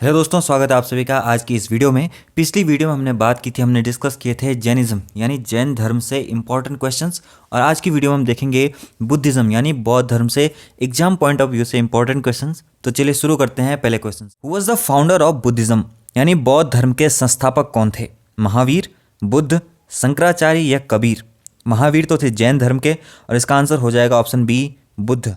Hello दोस्तों, स्वागत है आप सभी का आज की इस वीडियो में। पिछली वीडियो में हमने बात की थी, हमने डिस्कस किए थे जैनिज्म यानी जैन धर्म से इंपॉर्टेंट क्वेश्चंस, और आज की वीडियो में हम देखेंगे बुद्धिज्म यानी बौद्ध धर्म से एग्जाम पॉइंट ऑफ व्यू से इंपॉर्टेंट क्वेश्चंस। तो चलिए शुरू करते हैं पहले question. Who was the founder of Buddhism यानी बौद्ध धर्म के संस्थापक कौन थे? महावीर, बुद्ध, शंकराचार्य या कबीर? महावीर तो थे जैन धर्म के और इसका आंसर हो जाएगा ऑप्शन बी, बुद्ध।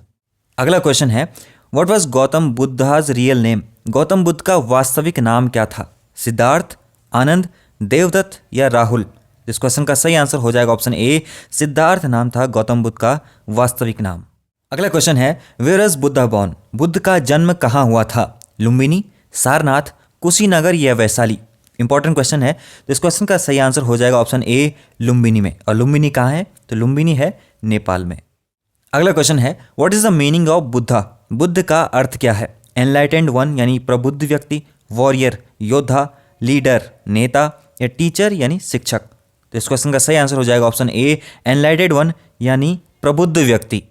अगला क्वेश्चन है, what was Gautam Buddha's real name? Gautam Buddha का वास्तविक नाम क्या था? सिद्धार्थ, आनंद, देवदत्त या राहुल? इस क्वेश्चन का सही आंसर हो जाएगा ऑप्शन ए, सिद्धार्थ नाम था गौतम बुद्ध का वास्तविक नाम। अगला क्वेश्चन है, where is Buddha born? Buddha का जन्म कहाँ हुआ था? लुम्बिनी, सारनाथ, कुशीनगर या वैशाली? इंपॉर्टेंट क्वेश्चन है, तो इस क्वेश्चन का सही आंसर हो जाएगा ऑप्शन ए, लुम्बिनी में। और लुम्बिनी कहाँ है? तो लुम्बिनी है नेपाल में। अगला क्वेश्चन है, what is the meaning of Buddha? Buddha का अर्थ क्या है? एनलाइटेंड वन यानी प्रबुद्ध व्यक्ति, वॉरियर योद्धा, लीडर नेता या टीचर यानी शिक्षक? तो इस क्वेश्चन का सही आंसर हो जाएगा ऑप्शन ए, एनलाइटेंड वन यानी प्रबुद्ध व्यक्ति।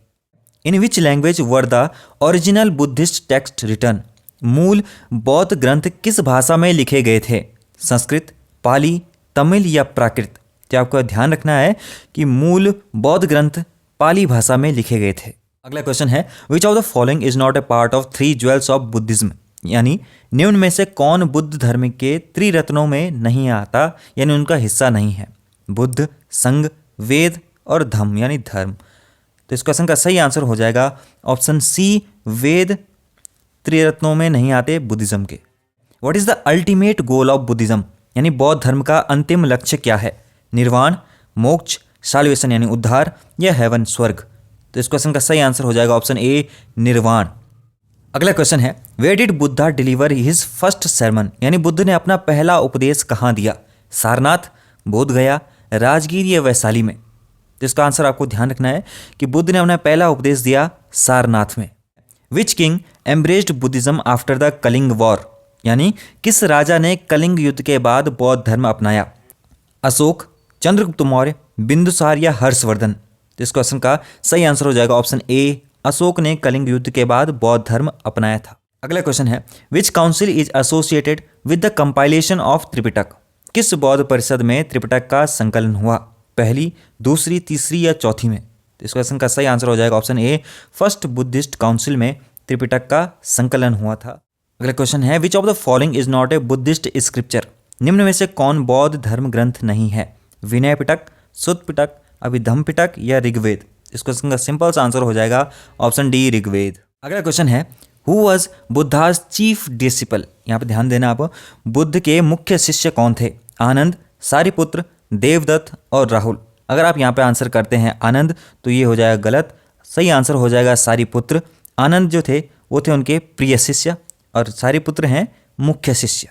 In which language were the original Buddhist text written? मूल बौद्ध ग्रंथ किस भाषा में लिखे गए थे? संस्कृत, पाली, तमिल या प्राकृत? तो आपको ध्यान रखना है कि मूल बौद्ध ग्रंथ पाली भाषा में लिखे गए थे। अगला क्वेश्चन है, विच of the following is not a part of three jewels of Buddhism? यानी निम्न में से कौन बुद्ध धर्म के त्रिरत्नों में नहीं आता यानी उनका हिस्सा नहीं है? बुद्ध, संघ, वेद और धम्म यानी धर्म? तो इस क्वेश्चन का सही आंसर हो जाएगा ऑप्शन सी, वेद त्रिरत्नों में नहीं आते बुद्धिज्म के। What is the ultimate goal of Buddhism? यानी बौद्ध धर्म का अंतिम लक्ष्य क्या है? निर्वाण, मोक्ष, साल्वेशन यानी उद्धार या हेवन स्वर्ग? तो इस क्वेश्चन का सही आंसर हो जाएगा ऑप्शन ए, निर्वाण। अगला क्वेश्चन है, where did Buddha deliver his first sermon? यानी बुद्ध ने अपना पहला उपदेश कहाँ दिया? सारनाथ, बोधगया, राजगीर या वैशाली में? तो इसका आंसर आपको ध्यान रखना है कि बुद्ध ने अपना पहला उपदेश दिया सारनाथ में। Which king embraced Buddhism after the Kalinga war? यानी किस राजा ने कलिंग युद्ध के बाद बौद्ध धर्म अपनाया? अशोक, चंद्रगुप्त मौर्य, बिंदुसार या हर्षवर्धन? तो इस क्वेश्चन का सही आंसर हो जाएगा ऑप्शन ए, अशोक ने कलिंग युद्ध के बाद बौद्ध धर्म अपनाया था। अगला क्वेश्चन है, which council is associated with the compilation of Tripitaka? किस बौद्ध परिषद में त्रिपिटक का संकलन हुआ? पहली, दूसरी, तीसरी या चौथी में? तो इस क्वेश्चन का सही आंसर हो जाएगा ऑप्शन ए, फर्स्ट बुद्धिस्ट काउंसिल में त्रिपिटक का संकलन हुआ था। अगला क्वेश्चन है, विच of the following is not a Buddhist scripture? निम्न में से कौन बौद्ध धर्म ग्रंथ नहीं है? विनय पिटक, सुत्त पिटक, अभिधम्म पिटक या ऋग्वेद? इस क्वेश्चन का सिंपल सा आंसर हो जाएगा ऑप्शन डी, ऋग्वेद। अगला क्वेश्चन है, who was Buddha's chief disciple? यहाँ पे ध्यान देना आप, बुद्ध के मुख्य शिष्य कौन थे? आनंद, सारिपुत्र, देवदत्त और राहुल? अगर आप यहाँ पे आंसर करते हैं आनंद तो ये हो जाएगा गलत, सही आंसर हो जाएगा सारिपुत्र। आनंद जो थे वो थे उनके प्रिय शिष्य और सारिपुत्र हैं मुख्य शिष्य।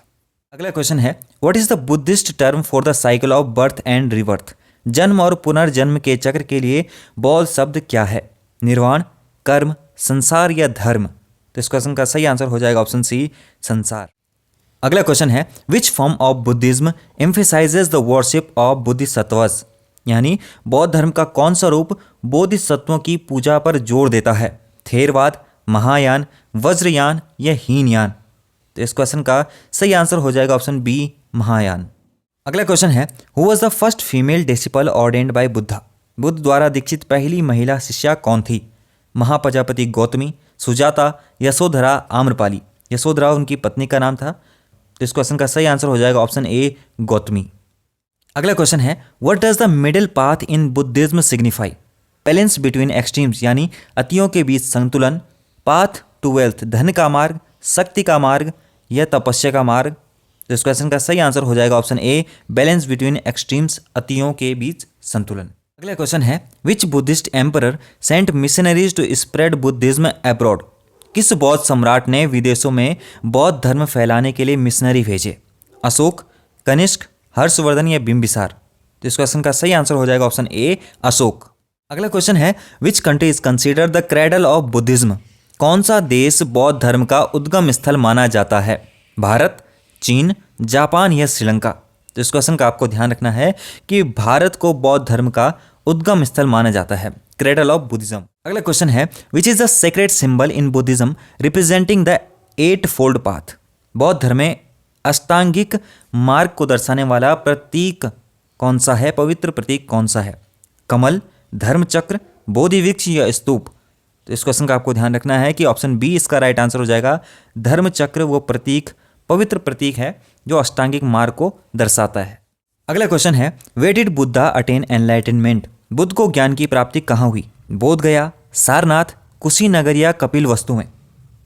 अगला क्वेश्चन है, what is the Buddhist term for the cycle of birth and rebirth? जन्म और पुनर्जन्म के चक्र के लिए बौद्ध शब्द क्या है? निर्वाण, कर्म, संसार या धर्म? तो इस क्वेश्चन का सही आंसर हो जाएगा ऑप्शन सी, संसार। अगला क्वेश्चन है, which form of Buddhism emphasises the worship of bodhisattvas? यानी बौद्ध धर्म का कौन सा रूप बोधिसत्वों की पूजा पर जोर देता है? थेरवाद, महायान, वज्रयान या हीनयान? तो इस क्वेश्चन का सही आंसर हो जाएगा ऑप्शन बी, महायान। अगला क्वेश्चन है, who was the first female disciple ordained by Buddha? Buddha द्वारा दीक्षित पहली महिला शिष्या कौन थी? महाप्रजापति गौतमी, सुजाता, यशोधरा, आम्रपाली? यशोधरा उनकी पत्नी का नाम था। तो इस क्वेश्चन का सही आंसर हो जाएगा ऑप्शन ए, गौतमी। अगला क्वेश्चन है, what does the middle path in Buddhism signify? Balance between extremes यानी अतियों के बीच संतुलन, पाथ टू वेल्थ धन का मार्ग, शक्ति का मार्ग या तपस्या का मार्ग? तो इस क्वेश्चन का सही आंसर हो जाएगा option A, balance between extremes अतियों के बीच संतुलन। अगला क्वेश्चन है, which Buddhist emperor sent missionaries to spread Buddhism abroad? किस बौद्ध सम्राट ने विदेशों में बौद्ध धर्म फैलाने के लिए मिशनरी भेजे? अशोक, कनिष्क, हर्षवर्धन या बिंबिसार? तो इस क्वेश्चन का सही आंसर हो जाएगा ऑप्शन ए, अशोक। अगला क्वेश्चन है, which country is considered the cradle of Buddhism? कौन सा देश बौद्ध धर्म का उद्गम स्थल माना जाता है? भारत, चीन, जापान या श्रीलंका? तो इस क्वेश्चन का आपको ध्यान रखना है कि भारत को बौद्ध धर्म का उद्गम स्थल माना जाता है, क्रेडल ऑफ बुद्धिज्म। अगला क्वेश्चन है, which is the sacred symbol in Buddhism representing the eightfold path? बौद्ध धर्म में अष्टांगिक मार्ग को दर्शाने वाला प्रतीक कौन सा है, पवित्र प्रतीक कौन सा है? कमल, धर्मचक्र, बोधि वृक्ष या स्तूप? तो इस क्वेश्चन का आपको ध्यान रखना है कि ऑप्शन बी इसका राइट आंसर हो जाएगा। धर्मचक्र वो प्रतीक, पवित्र प्रतीक है जो अष्टांगिक मार्ग को दर्शाता है। अगला क्वेश्चन है, where did Buddha attain enlightenment? Buddha को ज्ञान की प्राप्ति कहाँ हुई? बोध गया, सारनाथ, कुशीनगर या कपिलवस्तु में?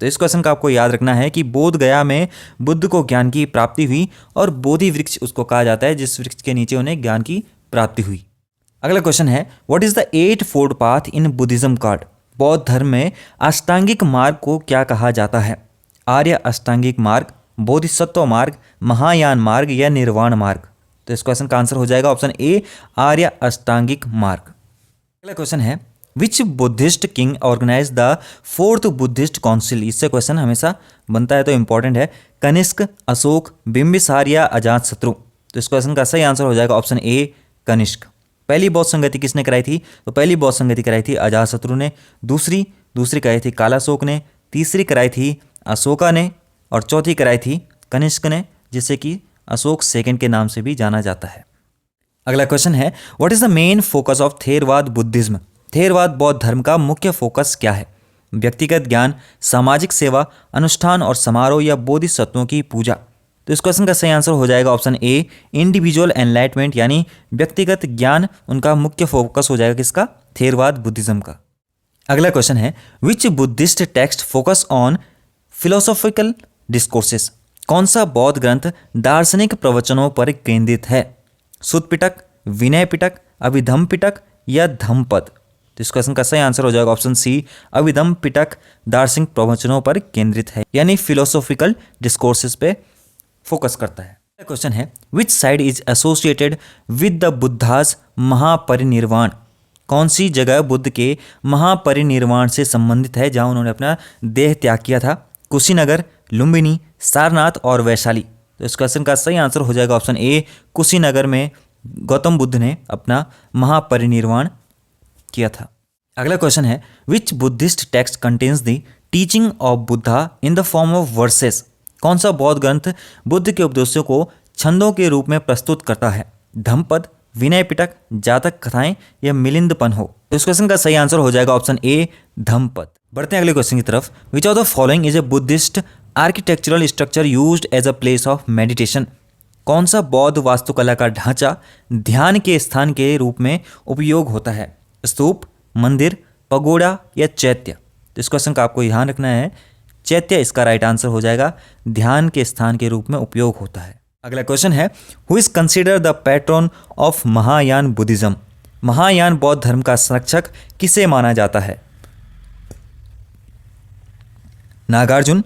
तो इस क्वेश्चन का आपको याद रखना है कि बोध गया में बुद्ध को ज्ञान की प्राप्ति हुई और बोधि वृक्ष उसको कहा जाता है जिस वृक्ष के नीचे उन्हें ज्ञान की प्राप्ति हुई। अगला क्वेश्चन है, what is the 8 fold path in Buddhism card? बौद्ध धर्म में अष्टांगिक मार्ग को क्या कहा जाता है? आर्य अष्टांगिक मार्ग, बोधिसत्व मार्ग, महायान मार्ग या निर्वाण मार्ग? तो इस क्वेश्चन का आंसर हो जाएगा ऑप्शन ए, आर्य अष्टांगिक मार्ग। अगला क्वेश्चन है, which Buddhist king organise the 4th Buddhist council? इससे क्वेश्चन हमेशा बनता है तो इंपॉर्टेंट है। कनिष्क, अशोक, बिंबिसार या अजातशत्रु? तो इस क्वेश्चन का सही आंसर हो जाएगा ऑप्शन ए, कनिष्क। पहली बौद्ध संगति किसने कराई थी? तो पहली बौद्ध संगति कराई थी अजातशत्रु ने, दूसरी कराई थी कालाशोक ने, तीसरी कराई थी अशोका ने और चौथी कराई थी कनिष्क ने, जिसे कि अशोक सेकंड के नाम से भी जाना जाता है। अगला क्वेश्चन है, what is the main focus of Theravada Buddhism? Theravada बौद्ध धर्म का मुख्य फोकस क्या है? व्यक्तिगत ज्ञान, सामाजिक सेवा, अनुष्ठान और समारोह या बोधिसत्वों की पूजा? तो इस क्वेश्चन का सही आंसर हो जाएगा ऑप्शन ए, इंडिविजुअल एनलाइटमेंट, यानी व्यक्तिगत ज्ञान उनका मुख्य फोकस हो जाएगा किसका? थेरवाद बुद्धिज्म का। अगला क्वेश्चन है, which Buddhist text focus on philosophical discourses? कौन सा बौद्ध ग्रंथ दार्शनिक प्रवचनों पर केंद्रित है? सुत्त पिटक, विनय पिटक, अभिधम्म पिटक या धम्मपद? तो इस क्वेश्चन का सही आंसर हो जाएगा ऑप्शन सी, अभिधम्म पिटक दार्शनिक प्रवचनों पर केंद्रित है, यानी फिलोसॉफिकल डिस्कोर्सेस पे फोकस करता है। क्वेश्चन है, which site is associated with the Buddha's Mahaparinirvana? कौन सी जगह बुद्ध के महापरिनिर्वाण से संबंधित है जहां उन्होंने अपना देह त्याग किया था? कुशीनगर, लुम्बिनी, सारनाथ और वैशाली? तो इस क्वेश्चन का सही आंसर हो जाएगा ऑप्शन ए, कुशीनगर में गौतम बुद्ध ने अपना महापरिनिर्वाण किया था। अगला क्वेश्चन है, which Buddhist text contains the teaching of Buddha in the form of verses? कौन सा बौद्ध ग्रंथ बुद्ध के उपदेशों को छंदों के रूप में प्रस्तुत करता है? धम्मपद, विनय पिटक, जातक कथाएं या मिलिंदपन हो? तो इस क्वेश्चन का सही आंसर हो जाएगा ऑप्शन ए, धम्मपद। बढ़ते हैं अगले क्वेश्चन की तरफ। Which of the following is a Buddhist architectural structure used as a place of meditation? कौन सा बौद्ध वास्तुकला का ढांचा ध्यान के स्थान के रूप में उपयोग होता है? स्तूप, मंदिर, पगोड़ा या चैत्य? तो इस क्वेश्चन का आपको ध्यान रखना है, चैत्य इसका राइट आंसर हो जाएगा, ध्यान के स्थान के रूप में उपयोग होता है। अगला क्वेश्चन है, who is consider the pattern of Mahayana Buddhism? Mahayana बौद्ध धर्म का संरक्षक किसे माना जाता है? नागार्जुन,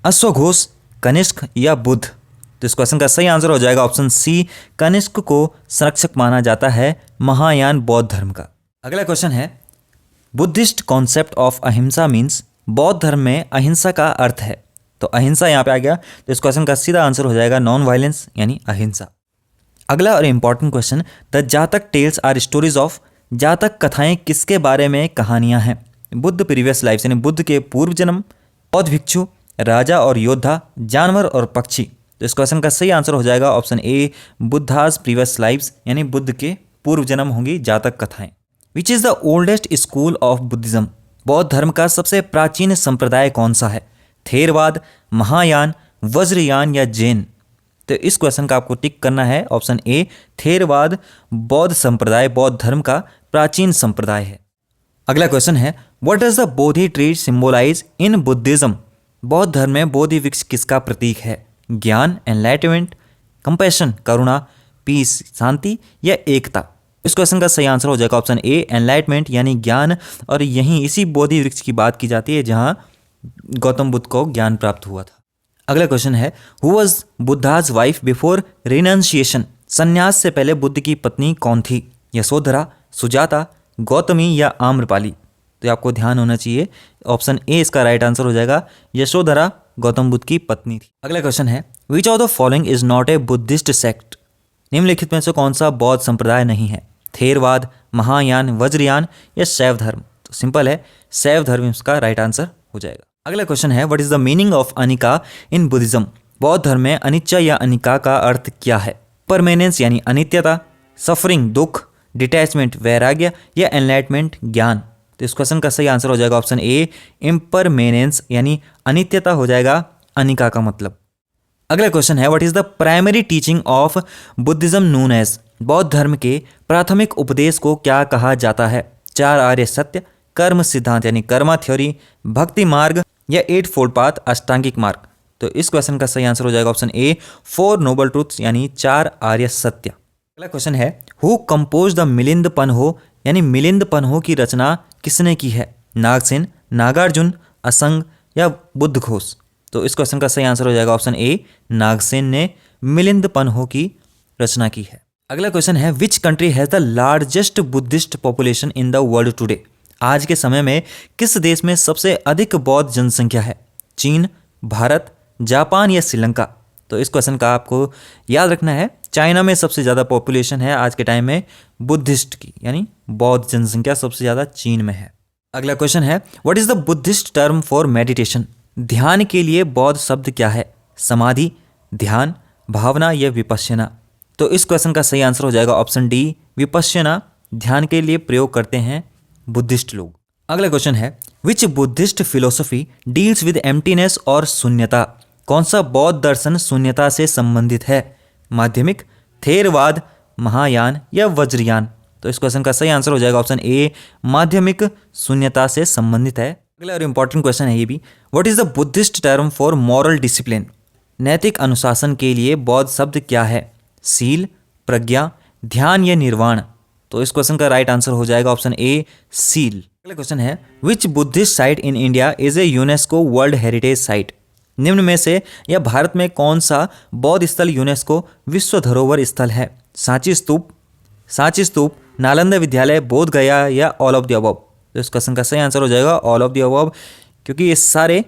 अश्वघोष, कनिष्क या बुद्ध? तो इस क्वेश्चन का सही आंसर हो जाएगा ऑप्शन सी, कनिष्क को संरक्षक माना जाता है महायान बौद्ध धर्म का। अगला क्वेश्चन है, बुद्धिस्ट कॉन्सेप्ट ऑफ अहिंसा मीन्स? बौद्ध धर्म में अहिंसा का अर्थ है, तो अहिंसा यहाँ पे आ गया, तो इस क्वेश्चन का सीधा आंसर हो जाएगा नॉन वायलेंस यानी अहिंसा। अगला और इंपॉर्टेंट क्वेश्चन, द जातक टेल्स आर स्टोरीज ऑफ? जातक कथाएं किसके बारे में कहानियां हैं? बुद्ध प्रीवियस लाइफ यानी बुद्ध के पूर्व जन्म, बौद्ध भिक्षु, राजा और योद्धा, जानवर और पक्षी? तो इस क्वेश्चन का सही आंसर हो जाएगा ऑप्शन ए, बुद्धास प्रीवियस लाइव्स, यानी बुद्ध के पूर्व जन्म होंगी जातक कथाएं। विच is the oldest school of Buddhism? बौद्ध धर्म का सबसे प्राचीन संप्रदाय कौन सा है? थेरवाद, महायान, वज्रयान या जैन? तो इस क्वेश्चन का आपको टिक करना है ऑप्शन ए, थेरवाद बौद्ध संप्रदाय बौद्ध धर्म का प्राचीन संप्रदाय है। अगला क्वेश्चन है, what does the bodhi tree symbolize in Buddhism? बौद्ध धर्म में बोधि वृक्ष किसका प्रतीक है? ज्ञान, एनलाइटमेंट, कंपैशन, करुणा, पीस, शांति या एकता? इस क्वेश्चन का सही आंसर हो जाएगा ऑप्शन ए, एनलाइटमेंट यानी ज्ञान, और यहीं इसी बोधि वृक्ष की बात की जाती है जहां गौतम बुद्ध को ज्ञान प्राप्त हुआ था। अगला क्वेश्चन है, who was Buddha's wife before renunciation? संन्यास से पहले बुद्ध की पत्नी कौन थी? यशोधरा, सुजाता, गौतमी या आम्रपाली? तो आपको ध्यान होना चाहिए, ऑप्शन ए इसका राइट आंसर हो जाएगा, यशोधरा गौतम बुद्ध की पत्नी थी। अगला क्वेश्चन है, विच of the following is not a Buddhist sect? निम्नलिखित में से कौन सा बौद्ध संप्रदाय नहीं है? थेरवाद, महायान, वज्रयान या शैव धर्म? तो सिंपल है, शैव धर्म इसका राइट आंसर हो जाएगा। अगला क्वेश्चन है, what is the meaning of Anika in Buddhism? बौद्ध धर्म में अनिच्चा या अनिका का अर्थ क्या है? परमानेंस यानी अनित्यता, सफरिंग दुख, डिटैचमेंट वैराग्य या एनलाइटमेंट ज्ञान। तो इस क्वेश्चन का सही आंसर हो जाएगा ऑप्शन ए इम्परमेनेंस यानी अनित्यता हो जाएगा अनिका का मतलब। अगला क्वेश्चन है what is the primary teaching of Buddhism known as? बौद्ध धर्म के प्राथमिक उपदेश को क्या कहा जाता है? 4 आर्य सत्य, कर्म सिद्धांत यानी कर्मा थ्योरी, भक्ति मार्ग या 8 फोल्ड पाथ अष्टांगिक मार्ग। तो इस क्वेश्चन का सही आंसर हो जाएगा ऑप्शन ए 4 नोबल ट्रूथ्स यानी 4 आर्य सत्य। अगला क्वेश्चन है हु कंपोज द मिलिंद पन्हो यानी मिलिंद पन्हो की रचना किसने की है? नागसेन, नागार्जुन, असंग या बुद्ध घोष। तो इस क्वेश्चन का सही आंसर हो जाएगा ऑप्शन ए नागसेन ने मिलिंद पन्हो की रचना की है। अगला क्वेश्चन है which country has the largest Buddhist population in the world today? आज के समय में किस देश में सबसे अधिक बौद्ध जनसंख्या है? चीन, भारत, जापान या श्रीलंका? तो इस क्वेश्चन का आपको याद रखना है चाइना में सबसे ज़्यादा पॉपुलेशन है आज के टाइम में बुद्धिस्ट की, यानी बौद्ध जनसंख्या सबसे ज़्यादा चीन में है। अगला क्वेश्चन है what is the Buddhist term for meditation? ध्यान के लिए बौद्ध शब्द क्या है? समाधि, ध्यान, भावना या विपश्यना? तो इस क्वेश्चन का सही आंसर हो जाएगा ऑप्शन डी विपश्यना ध्यान के लिए प्रयोग करते हैं बुद्धिस्ट लोग। अगला क्वेश्चन है which Buddhist philosophy deals with emptiness और शून्यता? कौन सा बौद्ध दर्शन शून्यता से संबंधित है? माध्यमिक, थेरवाद, महायान या वज्रयान? तो इस क्वेश्चन का सही आंसर हो जाएगा ऑप्शन ए माध्यमिक शून्यता से संबंधित है। अगला और इंपॉर्टेंट क्वेश्चन है ये भी what is the Buddhist term for moral discipline? नैतिक अनुशासन के लिए बौद्ध शब्द क्या है? सील, प्रज्ञा, ध्यान या निर्वाण? तो इस क्वेश्चन का राइट आंसर हो जाएगा ऑप्शन ए सील। अगला क्वेश्चन है which Buddhist site in India is a UNESCO world heritage site? निम्न में से या भारत में कौन सा बौद्ध स्थल यूनेस्को विश्व धरोहर स्थल है? सांची स्तूप, नालंदा विद्यालय, बोध गया या ऑल ऑफ द अबव? तो इस क्वेश्चन का सही आंसर हो जाएगा ऑल ऑफ द अबव, क्योंकि ये सारे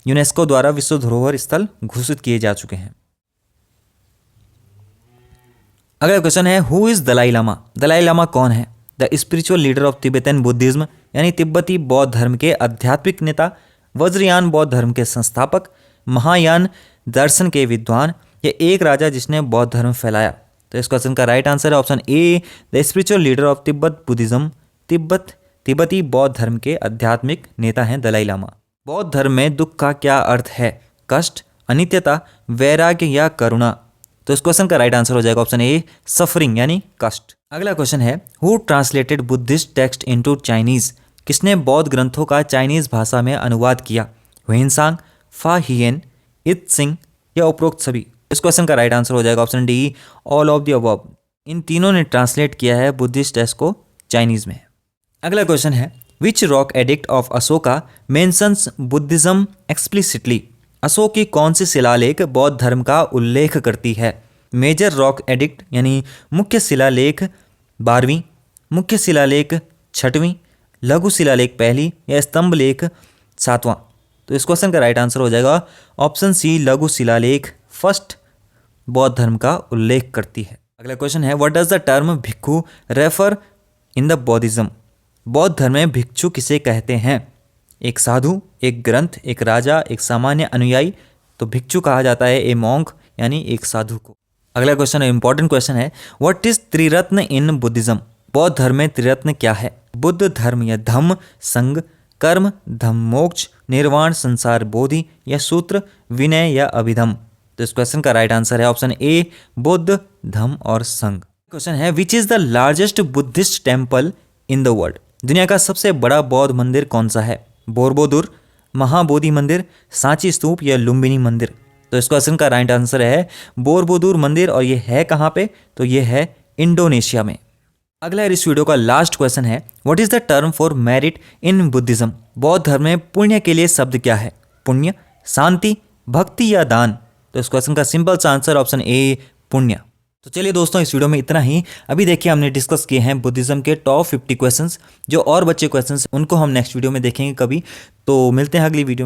यूनेस्को द्वारा विश्व धरोहर स्थल घोषित किए जा चुके हैं। अगला क्वेश्चन है हु इज दलाई लामा? दलाई लामा कौन है? The spiritual leader of Tibetan Buddhism यानी तिब्बती बौद्ध धर्म के आध्यात्मिक नेता, वज्रयान बौद्ध धर्म के संस्थापक, महायान दर्शन के विद्वान या एक राजा जिसने बौद्ध धर्म फैलाया? तो इस क्वेश्चन का राइट आंसर है option A the spiritual leader of Tibet Buddhism. तिब्बती बौद्ध धर्म के आध्यात्मिक नेता हैं दलाई लामा। बौद्ध धर्म में दुख का क्या अर्थ है? कष्ट, अनित्यता, वैराग्य या करुणा? तो इस क्वेश्चन का राइट आंसर हो जाएगा ऑप्शन ए सफरिंग यानी कष्ट। अगला क्वेश्चन है who translated Buddhist text into Chinese? किसने बौद्ध ग्रंथों का चाइनीज भाषा में अनुवाद किया? हुएनसांग, फा हियन, इत सिंह या उपरोक्त सभी? इस क्वेश्चन का राइट आंसर हो जाएगा option D all of the above. इन तीनों ने ट्रांसलेट किया है बुद्धिस्ट टेक्स्ट को चाइनीज में। अगला क्वेश्चन है which rock edict of Ashoka mentions Buddhism explicitly? Ashoka की कौन सी शिलालेख बौद्ध धर्म का उल्लेख करती है? मेजर रॉक एडिक्ट यानी मुख्य शिलालेख 12वीं, मुख्य शिलालेख 6वीं, लघु शिलालेख 1 या स्तंभ लेख 7वां? तो इस क्वेश्चन का राइट आंसर हो जाएगा ऑप्शन सी लघु शिलालेख 1 बौद्ध धर्म का उल्लेख करती है। अगला क्वेश्चन है what does the term bhikkhu refer in the Buddhism? बौद्ध धर्म में भिक्षु किसे कहते हैं? एक साधु, एक ग्रंथ, एक राजा, एक सामान्य अनुयायी? तो भिक्षु कहा जाता है ए मॉन्क यानी एक साधु को। अगला क्वेश्चन इंपॉर्टेंट क्वेश्चन है व्हाट इज त्रिरत्न इन बुद्धिज्म? बौद्ध धर्म में त्रिरत्न क्या है? बुद्ध धर्म या धम्म, संघ, कर्म, धम्म मोक्ष, निर्वाण, संसार बोधि या सूत्र, विनय या अभिधम? तो इस क्वेश्चन का राइट आंसर है ऑप्शन ए बुद्ध, धम्म और संघ। क्वेश्चन है which is the largest Buddhist temple in the world? दुनिया का सबसे बड़ा बौद्ध मंदिर कौन सा है? बोरबोदुर, महाबोधि मंदिर, सांची स्तूप या लुम्बिनी मंदिर? तो इस क्वेश्चन का राइट आंसर है बोरबोदुर मंदिर, और ये है कहाँ पे? तो ये है इंडोनेशिया में। अगला इस वीडियो का लास्ट क्वेश्चन है what is the term for merit in Buddhism? बौद्ध धर्म में पुण्य के लिए शब्द क्या है? पुण्य, शांति, भक्ति या दान? तो इस क्वेश्चन का सिंपल सा आंसर ऑप्शन ए पुण्य। तो चलिए दोस्तों इस वीडियो में इतना ही। अभी देखिए हमने डिस्कस किए हैं बुद्धिज्म के टॉप 50 क्वेश्चंस। जो और बचे क्वेश्चंस उनको हम नेक्स्ट वीडियो में देखेंगे कभी। तो मिलते हैं अगली वीडियो में।